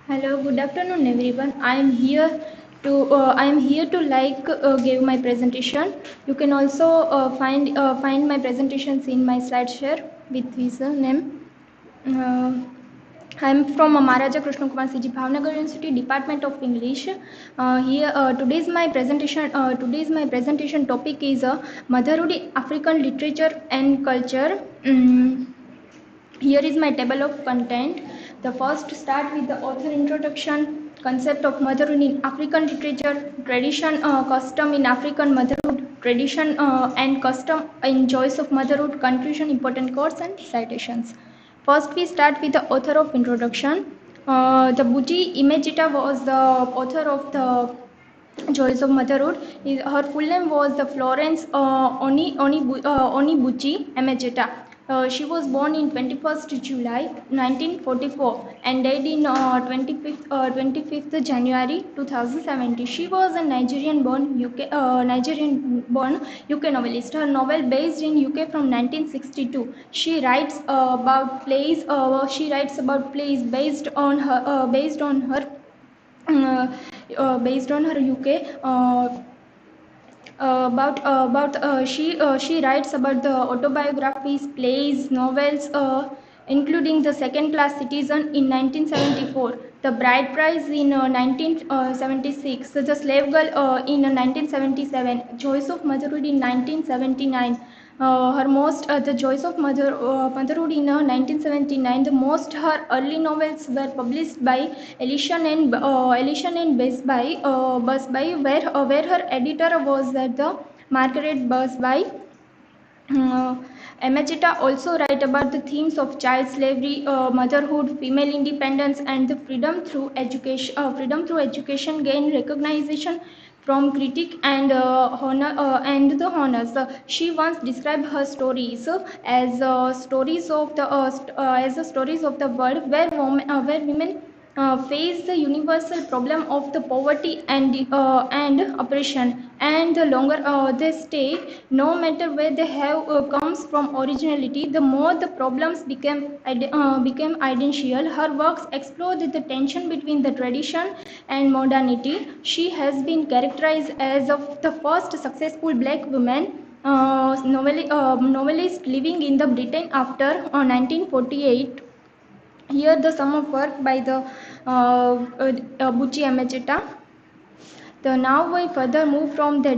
Hello, good afternoon, everyone. I am here to give my presentation. You can also find my presentations in my SlideShare with his name. I am from Maharaja Krishna Kumar CG Bhavnagar University, Department of English. Today's my presentation topic is motherhood, African literature and culture. Here is my table of content. The first start with the author introduction, concept of motherhood in African literature, tradition, custom in African motherhood, tradition and custom in Joys of Motherhood, conclusion, important quotes and citations. First, we start with the author of introduction. The Buchi Emecheta was the author of the Joys of Motherhood. Her full name was the Florence Buchi Emecheta. She was born in 21st July 1944 and died in 25th January 2017. She was a Nigerian-born UK novelist. Her novel based in UK from 1962. She writes about plays. She writes about plays based on her based on her UK. She writes about the autobiographies, plays, novels, including The Second Class Citizen in 1974, The Bride Prize in 1976, The Slave Girl in 1977, Joys of Motherhood in 1979. The Joys of Motherhood in 1979. The most her early novels were published by Ellison and Busby, where her editor was the Margaret Busby. Emecheta also write about the themes of child slavery, motherhood, female independence, and the freedom through education. Gain recognition from critic and the honors. She once described her stories as stories of the world where women face the universal problem of the poverty and oppression, and the longer they stay, no matter where they have comes from originality, the more the problems became identical. Her works explore the tension between the tradition and modernity. She has been characterized as of the first successful black woman novelist living in the Britain after 1948. Here the sum of work by the Buchi Emecheta. Now we further move from the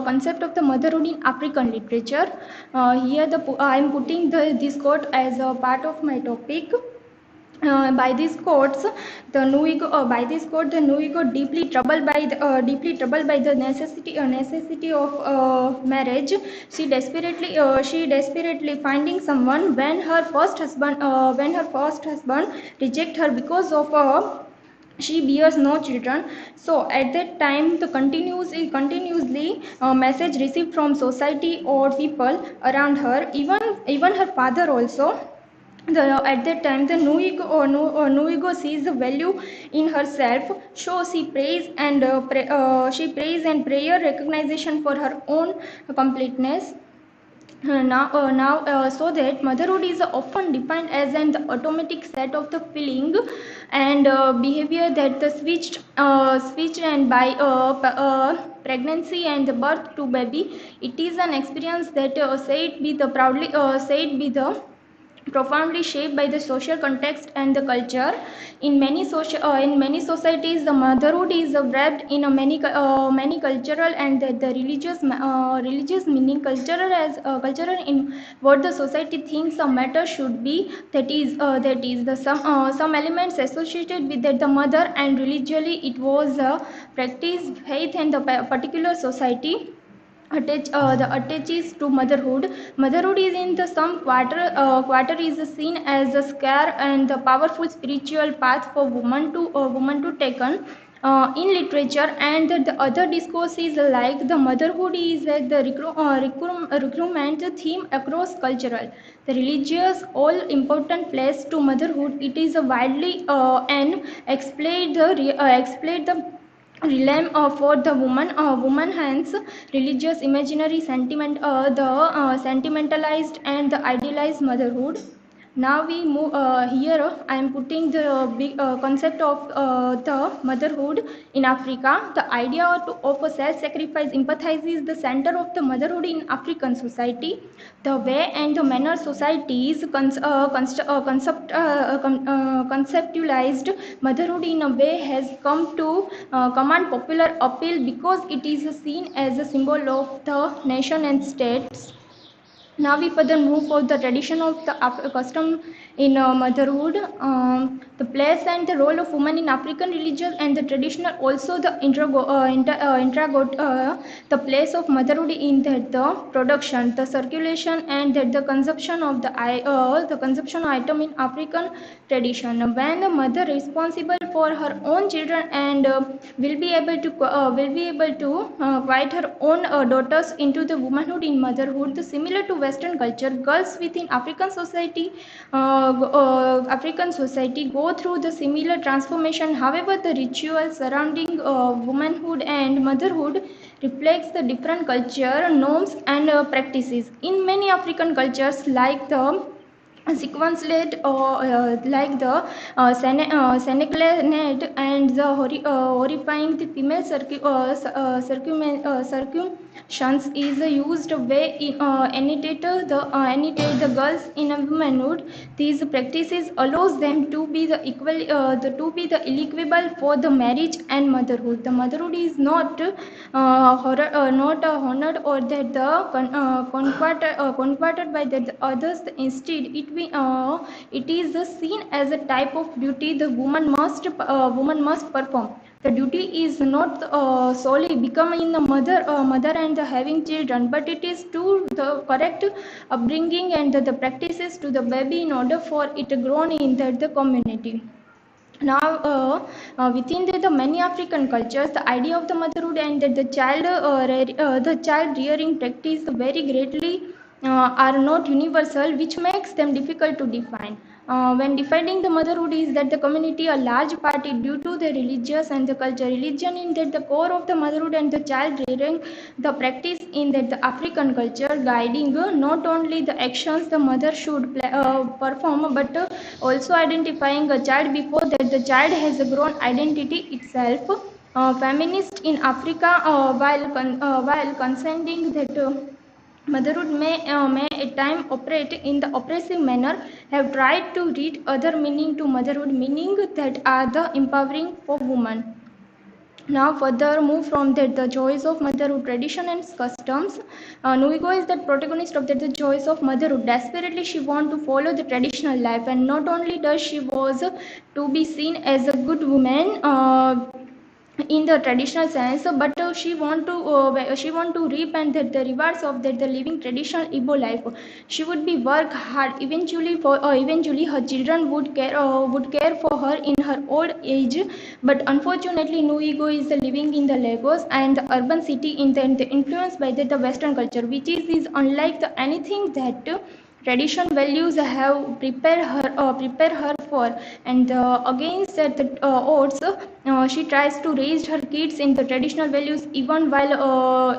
concept of the motherhood in African literature. I am putting this quote as a part of my topic. By these quotes, the new ego deeply troubled by the necessity of marriage. She desperately finding someone when her first husband reject her because of she bears no children. So at that time, the continuously message received from society or people around her, even her father also. At that time, the new ego sees the value in herself, so she prays and prayer recognition for her own completeness. So that motherhood is often defined as an automatic set of the feeling and behavior that the switched and by pregnancy and the birth to baby. It is an experience that said be the profoundly shaped by the social context and the culture. In many societies, the motherhood is wrapped in many cultural and the religious meaning. Cultural in what the society thinks a matter should be. That is the some elements associated with that the mother, and religiously it was practiced faith and the particular society attaches to motherhood. Motherhood is in the some quarter is seen as a scare and the powerful spiritual path for woman to take on. In literature and the other discourses like the motherhood is like the recruitment theme across cultural. The religious all important place to motherhood. It is a widely and explained the realm for the woman hence religious imaginary sentimentalized and the idealized motherhood. Now we move here. I am putting the big concept of the motherhood in Africa. The idea of a self-sacrifice empathizes the center of the motherhood in African society. The way and the manner societies conceptualized motherhood in a way has come to command popular appeal because it is seen as a symbol of the nation and states. Now we further move for the tradition of the custom in motherhood, the place and the role of women in African religion and the traditional, also the the place of motherhood in the production, the circulation and the consumption of the consumption item in African tradition. When the mother responsible for her own children and will be able to guide her own daughters into the womanhood in motherhood. The similar to Western culture, girls within African society go through the similar transformation. However, the rituals surrounding womanhood and motherhood reflects the different culture norms and practices. In many African cultures, like the sequence led like the Seneclet and the horrifying the female circumcisions is used way in annotate the girls in a womanhood. These practices allows them to be the equal to be the eligible for the marriage and motherhood. The motherhood is not honored or that the conquered by the others. Instead, it is seen as a type of duty the woman must perform. The duty is not solely becoming a mother and having children, but it is to the correct upbringing and the practices to the baby in order for it grown in the community. Now, within the many African cultures, the idea of the motherhood and the child rearing practice very greatly are not universal, which makes them difficult to define. When defining the motherhood is that the community a large party due to the religious and the culture. Religion in that the core of the motherhood and the child rearing, the practice in that the African culture guiding not only the actions the mother should perform, but also identifying a child before that the child has a grown identity itself. Feminists in Africa, while consenting that motherhood may at times operate in the oppressive manner, have tried to read other meaning to motherhood, meaning that are the empowering for women. Now further move from that the joys of motherhood tradition and customs. Nuigo is the protagonist of the joys of motherhood. Desperately she want to follow the traditional life, and not only does she was to be seen as a good woman in the traditional sense, but she want to reap and the rewards of the living traditional Igbo life. She would be work hard. Eventually her children would care for her in her old age. But unfortunately, New Ego is living in the Lagos and the urban city in the influenced by the Western culture, which is unlike anything that tradition values have prepare her for. And against that odds, she tries to raise her kids in the traditional values even while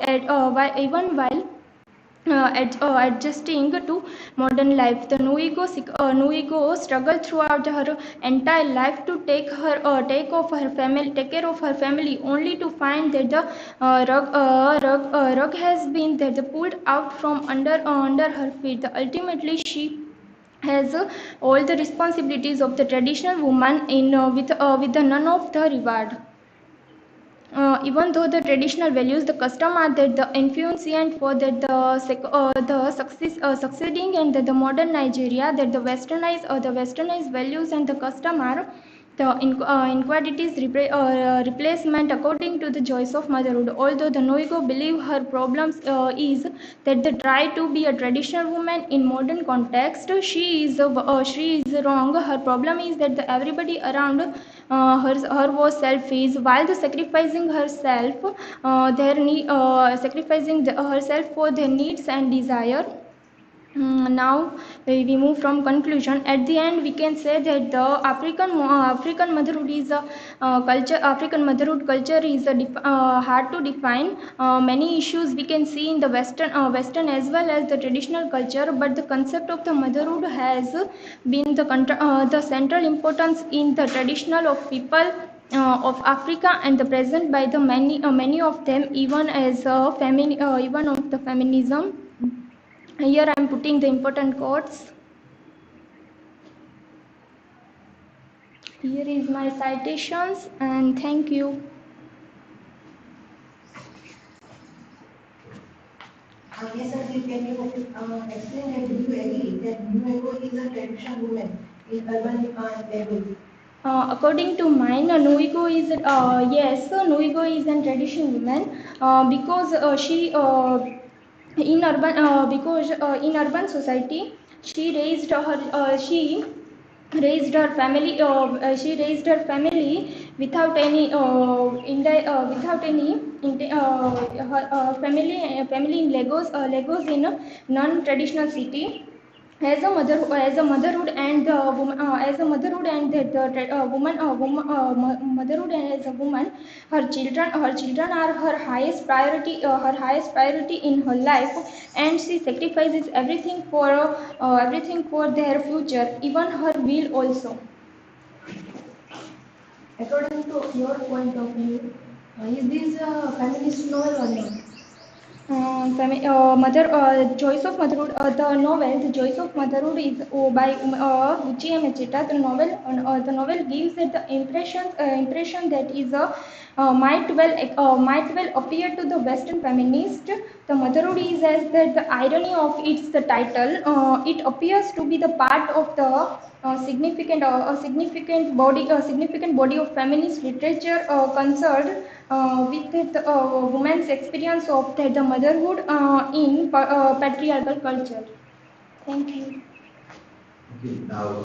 adjusting to modern life. The Nuigo struggled throughout her entire life to take care of her family, only to find that the rug has been pulled out from under her feet. Ultimately, she has all the responsibilities of the traditional woman with the none of the reward. Even though the traditional values, the custom are that the influencient for that succeeding and the modern Nigeria, that the westernized values and the custom are the inequalities replacement according to the joys of motherhood. Although the Noigo believe her problems is that they try to be a traditional woman in modern context, she is wrong. Her problem is that everybody around her was selfish, while the sacrificing herself sacrificing herself for their needs and desire. Now we move from conclusion. At the end, we can say that the African motherhood is a culture. African motherhood culture is hard to define. Many issues we can see in the Western as well as the traditional culture, but the concept of the motherhood has been the central importance in the traditional of people of Africa and the present by the many of them even as even of the feminism. Here I am putting the important quotes. Here is my citations and thank you. Yes, sir, can you explain that do you agree that Nuevo is a traditional woman in urban neighborhood? According to mine, Nuigo is yes, Nuigo is a traditional woman because she in urban society she raised her family without any without any her family in Lagos in a non-traditional city as a motherhood and as a motherhood and the motherhood and as a woman her children are her highest priority in her life, and she sacrifices everything for their future, even her will also. According to your point of view, is this a feminist novel or not? Joys of Motherhood, the novel, The Joys of Motherhood is by Buchi Emecheta. The novel gives it the impression that is might well appear to the Western feminist. The motherhood is as the irony of its the title. It appears to be the part of the significant body of feminist literature concerned with the woman's experience of the motherhood in patriarchal culture. Thank you. Okay, now